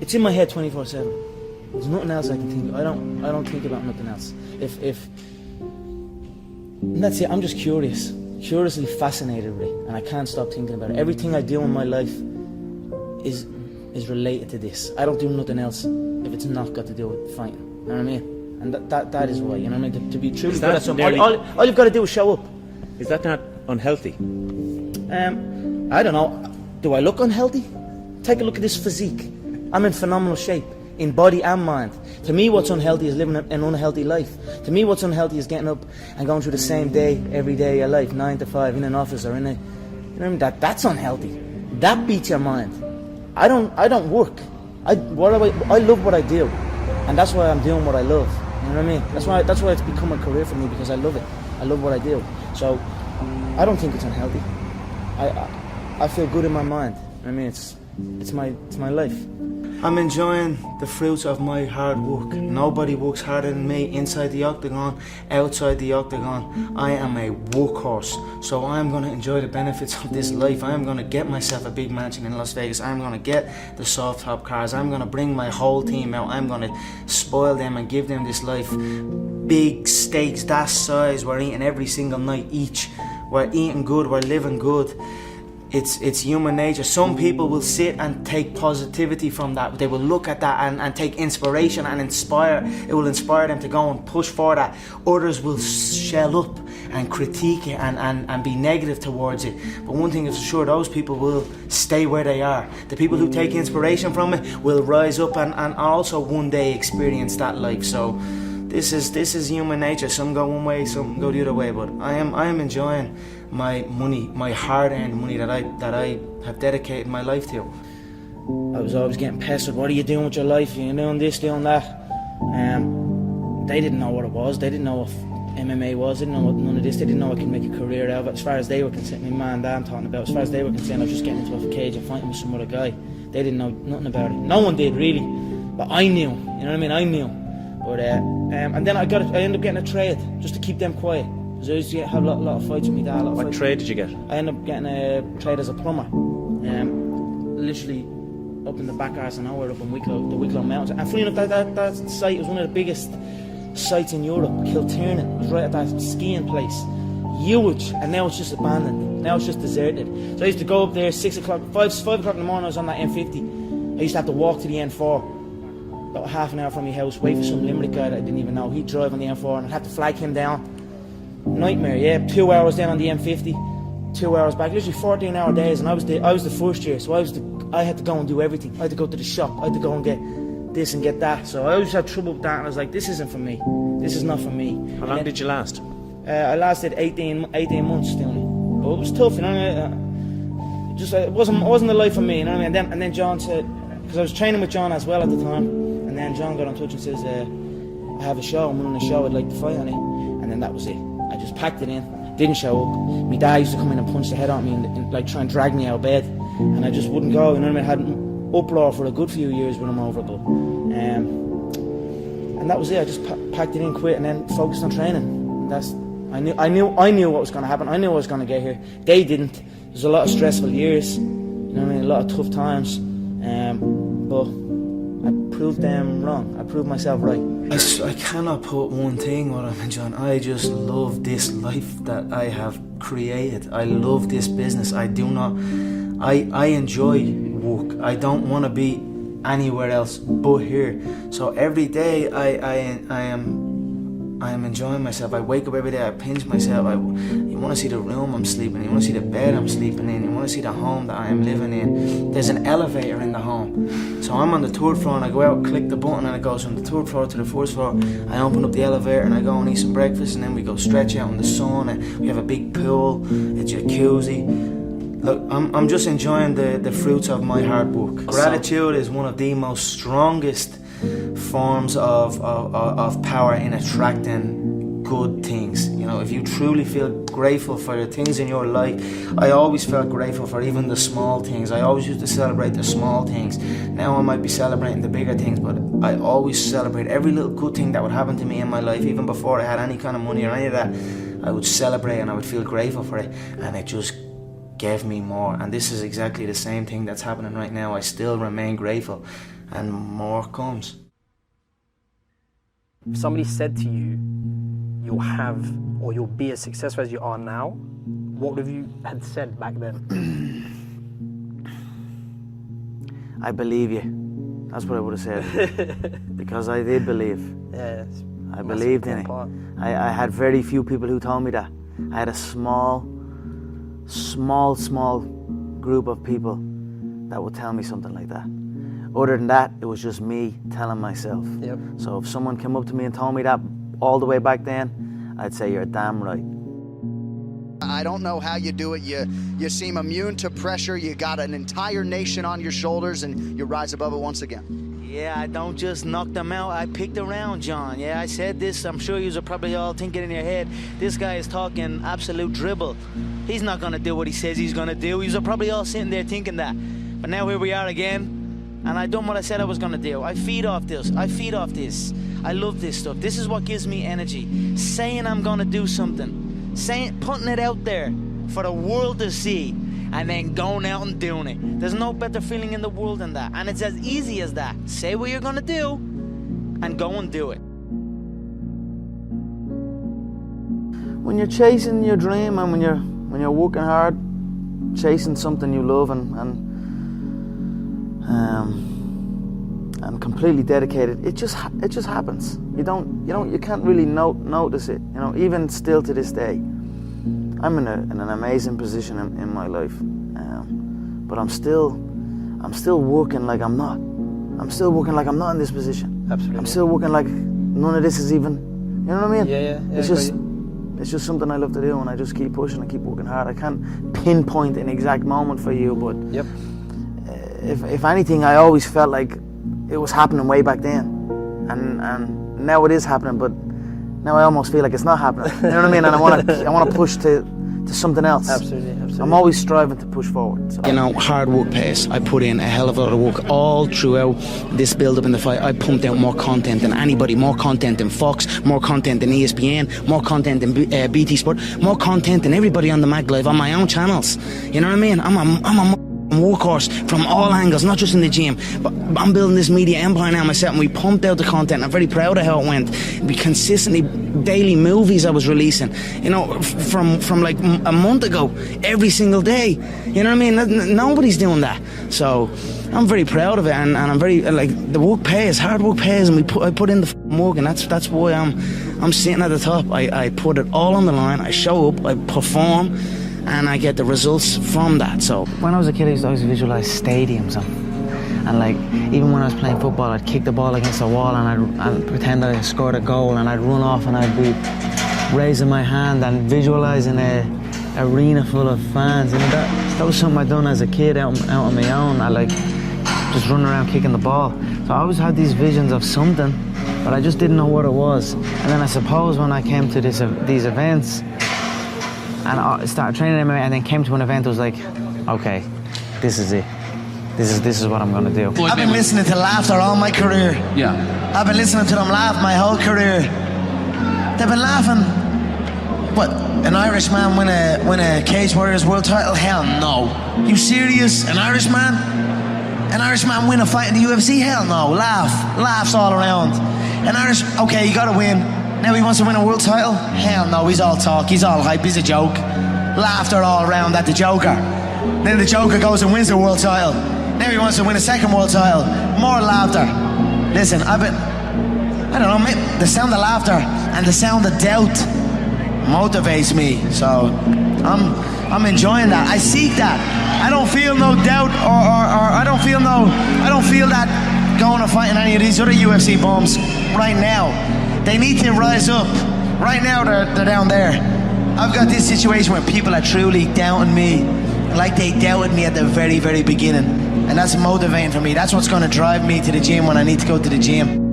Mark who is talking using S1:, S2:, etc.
S1: it's in my head 24/7. There's nothing else I can think of. I don't think about nothing else. And that's it. I'm just curiously fascinated with it, and I can't stop thinking about it. Everything I do in my life is related to this. I don't do nothing else if it's not got to do with fighting. You know what I mean? And that is why. You know what I mean? To be truly good at something, all you've got to do is show up.
S2: Is that not unhealthy?
S1: I don't know. Do I look unhealthy? Take a look at this physique. I'm in phenomenal shape, in body and mind. To me, what's unhealthy is living an unhealthy life. To me, what's unhealthy is getting up and going through the same day every day of your life, 9 to 5, in an office or in a, you know what I mean? That's unhealthy. That beats your mind. I don't work. I love what I do, and that's why I'm doing what I love. You know what I mean? That's why it's become a career for me, because I love it. I love what I do. So I don't think it's unhealthy. I feel good in my mind. I mean, it's my life. I'm enjoying the fruits of my hard work. Nobody works harder than me inside the octagon, outside the octagon. I am a workhorse, so I'm going to enjoy the benefits of this life. I am going to get myself a big mansion in Las Vegas. I'm going to get the soft top cars. I'm going to bring my whole team out. I'm going to spoil them and give them this life. Big steaks that size. We're eating every single night each. We're eating good. We're living good. It's human nature. Some people will sit and take positivity from that. They will look at that and take inspiration and inspire. It will inspire them to go and push for that. Others will shell up and critique it and be negative towards it. But one thing is for sure, those people will stay where they are. The people who take inspiration from it will rise up and also one day experience that life. So this is human nature. Some go one way, some go the other way. But I am enjoying my money, my hard-earned money that I have dedicated my life to. I was always getting pestered. What are you doing with your life? You're doing this, doing that. They didn't know what it was. They didn't know what MMA was. They didn't know what none of this. They didn't know I could make a career out of it. As far as they were concerned, my man and dad I'm talking about, as far as they were concerned, I was just getting into a cage and fighting with some other guy. They didn't know nothing about it. No one did, really. But I knew. You know what I mean? I knew. But and then I ended up getting a trade just to keep them quiet. Because I used to have a lot of fights with my dad.
S2: What trade did you get?
S1: I ended up getting a trade as a plumber. Literally up in the back arse of nowhere, up in the Wicklow Mountains. And funny enough, that site was one of the biggest sites in Europe. Kilternan. It was right at that skiing place. Huge. And now it's just abandoned. Now it's just deserted. So I used to go up there 5 o'clock in the morning. I was on that M50. I used to have to walk to the N4. About half an hour from my house, wait for some Limerick guy that I didn't even know. He'd drive on the M4 and I'd have to flag him down. Nightmare, yeah. 2 hours down on the M50, 2 hours back. Literally 14-hour days, and I was the first year, so I had to go and do everything. I had to go to the shop. I had to go and get this and get that. So I always had trouble with that, and I was like, this isn't for me. This is not for me.
S2: How long did you last?
S1: I lasted 18 months doing it. But it was tough, you know. It wasn't the life for me, you know what I mean. And then John said, because I was training with John as well at the time, and then John got in touch and says, I have a show. I'm running a show. I'd like to fight on it. And then that was it. I just packed it in, didn't show up. My dad used to come in and punch the head out of me and like try and drag me out of bed, and I just wouldn't go. You know what I mean? I had an uproar for a good few years with him over it, and that was it. I just packed it in, quit, and then focused on training. I knew what was going to happen. I knew I was going to get here. They didn't. There's a lot of stressful years. You know what I mean? A lot of tough times, but I proved them wrong. I proved myself right. I cannot put one thing what I'm enjoying. I just love this life that I have created. I love this business. I enjoy work. I don't want to be anywhere else but here. So every day I am enjoying myself. I wake up every day, I pinch myself. You want to see the room I'm sleeping in. You want to see the bed I'm sleeping in. You want to see the home that I am living in. There's an elevator in the home. So I'm on the 3rd floor and I go out, click the button, and it goes from the 3rd floor to the 1st floor. I open up the elevator and I go and eat some breakfast, and then we go stretch out in the sun, and we have a big pool, a jacuzzi. Look, I'm just enjoying the fruits of my hard work. Gratitude is one of the most strongest forms of power in attracting good things. You know, if you truly feel grateful for the things in your life, I always felt grateful for even the small things. I always used to celebrate the small things. Now I might be celebrating the bigger things, but I always celebrate every little good thing that would happen to me in my life. Even before I had any kind of money or any of that, I would celebrate and I would feel grateful for it, and it just gave me more. And this is exactly the same thing that's happening right now. I still remain grateful, and more comes.
S3: If somebody said to you, you'll have or you'll be as successful as you are now, what would you had said back then?
S1: I believe you. That's what I would have said. Because I did believe.
S3: Yeah,
S1: I believed in it. I had very few people who told me that. I had a small group of people that would tell me something like that. Other than that, it was just me telling myself.
S3: Yep.
S1: So if someone came up to me and told me that all the way back then, I'd say you're damn right.
S4: I don't know how you do it. You seem immune to pressure. You got an entire nation on your shoulders, and you rise above it once again.
S1: Yeah, I don't just knock them out. I picked around, John. Yeah, I said this. I'm sure you are probably all thinking in your head, this guy is talking absolute dribble. He's not going to do what he says he's going to do. You are probably all sitting there thinking that. But now here we are again, and I done what I said I was going to do. I feed off this. I love this stuff. This is what gives me energy. Saying I'm going to do something. Putting it out there for the world to see, and then going out and doing it. There's no better feeling in the world than that, and it's as easy as that. Say what you're gonna do and go and do it. When you're chasing your dream and when you're working hard, chasing something you love and completely dedicated, it just happens. You can't really notice it. You know, even still to this day, I'm in an amazing position in my life, but I'm still working like I'm not. I'm still working like I'm not in this position.
S3: Absolutely.
S1: I'm still working like none of this is even. You know what I mean?
S3: Yeah.
S1: It's just something I love to do, and I just keep pushing and keep working hard. I can't pinpoint an exact moment for you, but
S3: yep.
S1: If anything, I always felt like it was happening way back then, and now it is happening, but now I almost feel like it's not happening. You know what I mean? And I want to push to something else.
S3: Absolutely.
S1: I'm always striving to push forward. So.
S5: You know, hard work pays. I put in a hell of a lot of work all throughout this build-up in the fight. I pumped out more content than anybody, more content than Fox, more content than ESPN, more content than BT Sport, more content than everybody on the Mag Live on my own channels. You know what I mean? I'm a workhorse from all angles, not just in the gym, but I'm building this media empire now myself, and we pumped out the content. I'm very proud of how it went. We consistently, daily movies I was releasing, you know, from like a month ago, every single day. You know what I mean? Nobody's doing that. So I'm very proud of it, and I'm very, like, the work pays, hard work pays, and I put in the work, and that's why I'm sitting at the top. I put it all on the line. I show up, I perform, and I get the results from that. So when I was a kid, I used to always visualize stadiums, and like, even when I was playing football, I'd kick the ball against the wall, and I'd pretend I scored a goal, and I'd run off, and I'd be raising my hand and visualizing a arena full of fans. And that was something I'd done as a kid out on my own. I like just running around kicking the ball. So I always had these visions of something, but I just didn't know what it was. And then I suppose when I came to these events, and I started training MMA, and then came to an event, it was like, okay, this is it. This is what I'm gonna do.
S6: I've been listening to laughter all my career.
S7: Yeah.
S6: I've been listening to them laugh my whole career. They've been laughing. What? An Irishman win a Cage Warriors world title? Hell no. You serious? An Irishman? An Irishman win a fight in the UFC? Hell no. Laughs all around. Okay, you gotta win. Now he wants to win a world title? Hell no, he's all talk, he's all hype, he's a joke. Laughter all around at the Joker. Then the Joker goes and wins the world title. Now he wants to win a second world title. More laughter. Listen, I don't know, the sound of laughter and the sound of doubt motivates me. So I'm enjoying that. I seek that. I don't feel no doubt or I don't feel that going to fighting any of these other UFC bums right now. They need to rise up. Right now they're down there. I've got this situation where people are truly doubting me, like they doubted me at the very, very beginning. And that's motivating for me. That's what's going to drive me to the gym when I need to go to the gym.